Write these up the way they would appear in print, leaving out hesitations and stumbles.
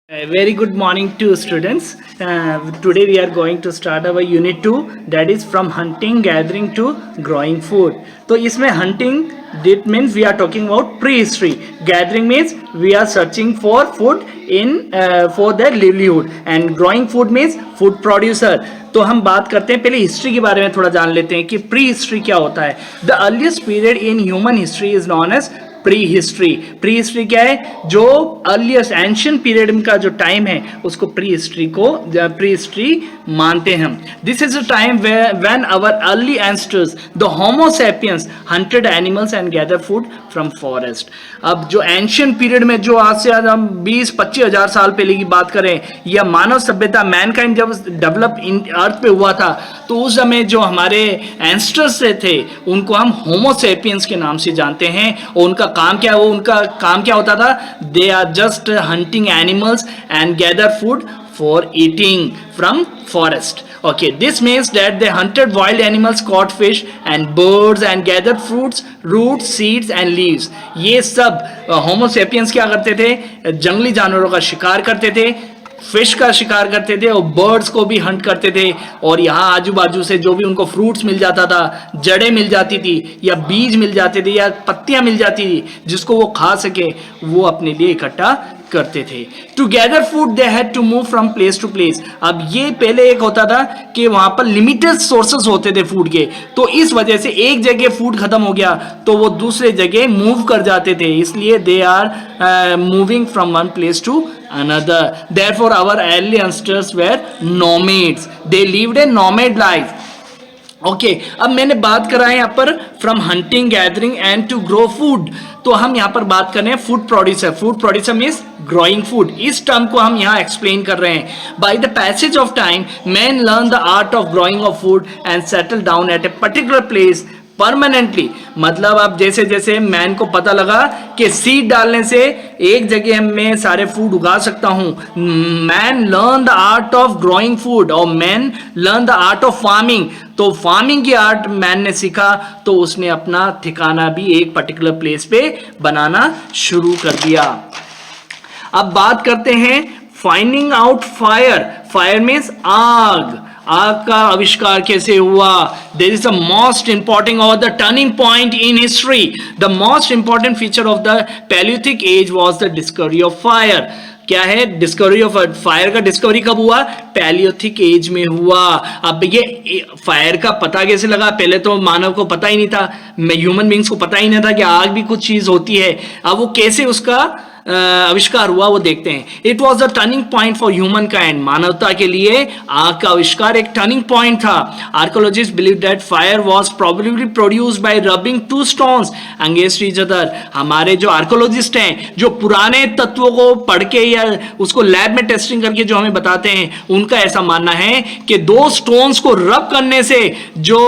A very good morning to students. Today we are going to start our unit 2, that is from hunting, gathering to growing food. तो इसमें hunting it means we are talking about prehistory. Gathering means we are searching for food in for their livelihood, and growing food means food producer. तो हम बात करते हैं, पहले history के बारे में थोड़ा जान लेते हैं कि प्री हिस्ट्री क्या होता है. The earliest period in human history is known as prehistory. Prehistory क्या है? जो अर्लीस्ट एंशियंट पीरियड का जो टाइम है उसको प्री हिस्ट्री मानते हैं हम. This is a time when our early ancestors the Homo sapiens hunted animals and gather food from forest. अब जो एंशियंट पीरियड में, जो आज से हम 20-25 हजार साल पहले की बात करें, या मानव सभ्यता मैनकाइंड जब डेवलप इन अर्थ पे हुआ था, तो उस समय जो हमारे एंसेस्टर्स थे उनको हम होमो सैपियंस के नाम से जानते हैं. और उनका काम क्या है? उनका काम क्या होता था? They are just hunting animals and gather food for eating from forest. Okay, this means that they hunted wild animals, caught fish and birds and gathered fruits, roots, seeds and leaves. ये सब होमो sapiens क्या करते थे? जंगली जानवरों का शिकार करते थे, फिश का शिकार करते थे और बर्ड्स को भी हंट करते थे. और यहाँ आजू बाजू से जो भी उनको फ्रूट्स मिल जाता था, जड़ें मिल जाती थी या बीज मिल जाते थे या पत्तियां मिल जाती थी जिसको वो खा सके, वो अपने लिए इकट्ठा करते थे. To gather food they had to move from place to place. अब ये पहले एक होता था कि वहां पर लिमिटेड सोर्सेस होते थे फूड के, तो इस वजह से एक जगह फूड खत्म हो गया तो वो दूसरे जगह मूव कर जाते थे, इसलिए they are moving from one place to another. Therefore our early ancestors were nomads. They lived a nomad life. Okay, अब मैंने बात करा है यहाँ पर from hunting, gathering and to grow food. तो हम यहाँ पर बात कर रहे हैं food producer. Food producer means growing food. इस टर्म को हम यहाँ एक्सप्लेन कर रहे हैं. By the passage of time man learn the art of growing of food and settle down at a particular place permanently. मतलब अब जैसे जैसे मैन को पता लगा कि सीड डालने से एक जगह में सारे फूड उगा सकता हूं, man learn the art of growing food और man learn the art of farming. तो फार्मिंग की आर्ट मैन ने सीखा, तो उसने अपना ठिकाना भी एक पर्टिकुलर प्लेस पे बनाना शुरू कर दिया. अब बात करते हैं finding out fire. Fire means आग. आग का आविष्कार कैसे हुआ? There is the most important और the turning point in history. The most important feature of the palaeolithic age was the discovery of fire. क्या है डिस्कवरी ऑफ फायर? का डिस्कवरी कब हुआ? पैलियोथिक एज में हुआ. अब ये फायर का पता कैसे लगा? पहले तो मानव को पता ही नहीं था, ह्यूमन बींग्स को पता ही नहीं था कि आग भी कुछ चीज होती है. अब वो कैसे उसका आविष्कार हुआ वो देखते हैं. It was the turning point for humankind. मानवता के लिए आग का आविष्कार एक टर्निंग पॉइंट था. Archaeologist believe that fire was probably produced by rubbing two stones against each other. हमारे जो आर्कोलॉजिस्ट हैं, जो पुराने तत्वों को पढ़ के या उसको लैब में टेस्टिंग करके जो हमें बताते हैं, उनका ऐसा मानना है कि दो स्टोन्स को रब करने से जो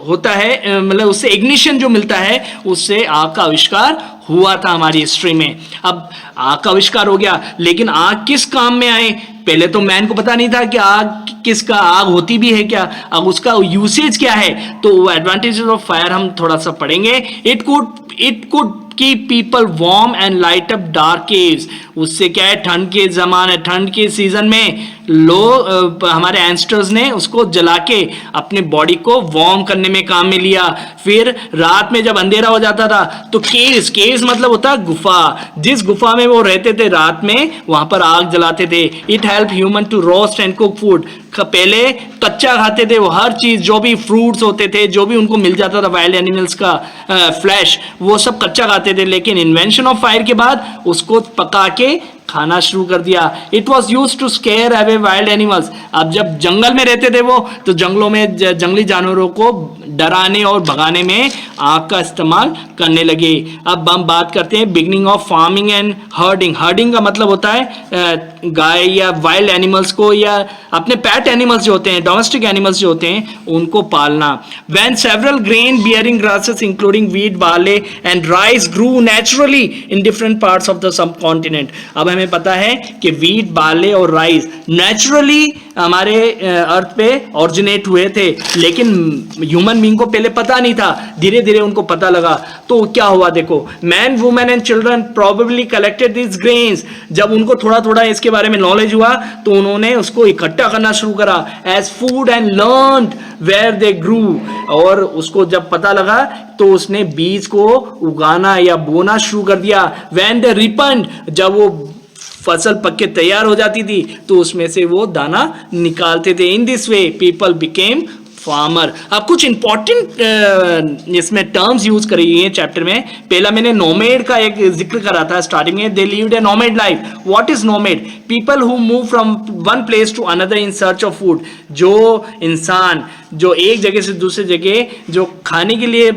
होता है, मतलब उससे इग्निशन जो मिलता है, उससे आग का आविष्कार हुआ था हमारी हिस्ट्री में. अब आग का आविष्कार हो गया, लेकिन आग किस काम में आए? पहले तो मैन को पता नहीं था कि आग होती भी है क्या, अब उसका यूसेज क्या है. तो एडवांटेजेस ऑफ फायर हम थोड़ा सा पढ़ेंगे. It could keep people warm and light up dark caves. उससे क्या है, ठंड के जमाने, ठंड के सीजन में लोग, हमारे एंसेस्टर्स ने उसको जला के अपने बॉडी को वार्म करने में काम में लिया. फिर रात में जब अंधेरा हो जाता था तो केव्स मतलब होता है गुफा. जिस गुफा में वो रहते थे रात में, वहां पर आग जलाते थे. It help human to roast and cook food. पहले कच्चा खाते थे वो, हर चीज जो भी फ्रूट्स होते थे, जो भी उनको मिल जाता था वाइल्ड एनिमल्स का फ्लैश, वो सब कच्चा खाते थे. लेकिन इन्वेंशन ऑफ फायर के बाद उसको पका के खाना शुरू कर दिया. It was use to scare away wild animals. अब जब जंगल में रहते थे वो, तो जंगलों में जंगली जानवरों को डराने और भगाने में आग का इस्तेमाल करने लगे. अब हम बात करते हैं beginning of farming and herding. Herding का मतलब होता है गाय या वाइल्ड एनिमल्स को, या अपने पैट एनिमल्स जो होते हैं, डोमेस्टिक एनिमल्स जो होते हैं, उनको पालना. When several grain bearing grasses including wheat, barley and rice grew naturally in different parts of the subcontinent. अब हमें पता है कि व्हीट, बार्ले और राइस नेचुरली हमारे अर्थ पे ऑरिजिनेट हुए थे, लेकिन ह्यूमन बीइंग को पहले पता नहीं था, धीरे धीरे उनको पता लगा। तो क्या हुआ देखो, man women and children probably collected this grains. जब उनको थोड़ा थोड़ा इसके बारे में नॉलेज हुआ तो उन्होंने उसको इकट्ठा करना शुरू करा as food and learn where they grew. और उसको जब पता लगा तो उसने बीज को उगाना या बोना शुरू कर दिया। व्हेन दे रिपेंड, जब वो फसल पक के तैयार हो जाती थी तो उसमें से वो दाना निकालते थे। In this way people became farmer. अब कुछ इंपॉर्टेंट इसमें टर्म्स यूज करी गई हैं चैप्टर में। पहला मैंने नोमेड का एक जिक्र करा था स्टार्टिंग में, they lived a nomad life. What is nomad? People who move from one place to another in search of food. जो इंसान जो एक जगह से दूसरे जगह जो खाने के लिए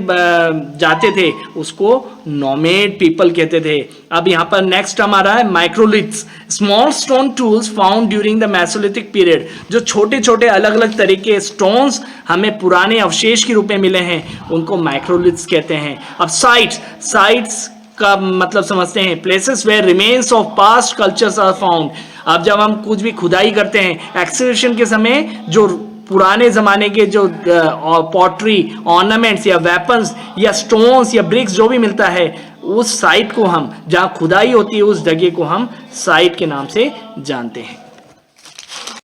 जाते थे उसको नोमेड पीपल कहते थे। अब यहाँ पर नेक्स्ट हमारा है microliths, small stone tools found during the Mesolithic period. जो छोटे छोटे अलग अलग तरीके स्टोन्स हमें पुराने अवशेष के रूप में मिले हैं उनको माइक्रोलिथ्स कहते हैं। अब साइट्स का मतलब समझते हैं, places where remains of past cultures are found. अब जब हम कुछ भी खुदाई करते हैं एक्सकवेशन के समय, जो पुराने जमाने के जो पॉटरी ऑर्नामेंट्स या वेपन्स या स्टोन्स या ब्रिक्स जो भी मिलता है, उस साइट को हम, जहाँ खुदाई होती है उस जगह को हम साइट के नाम से जानते हैं।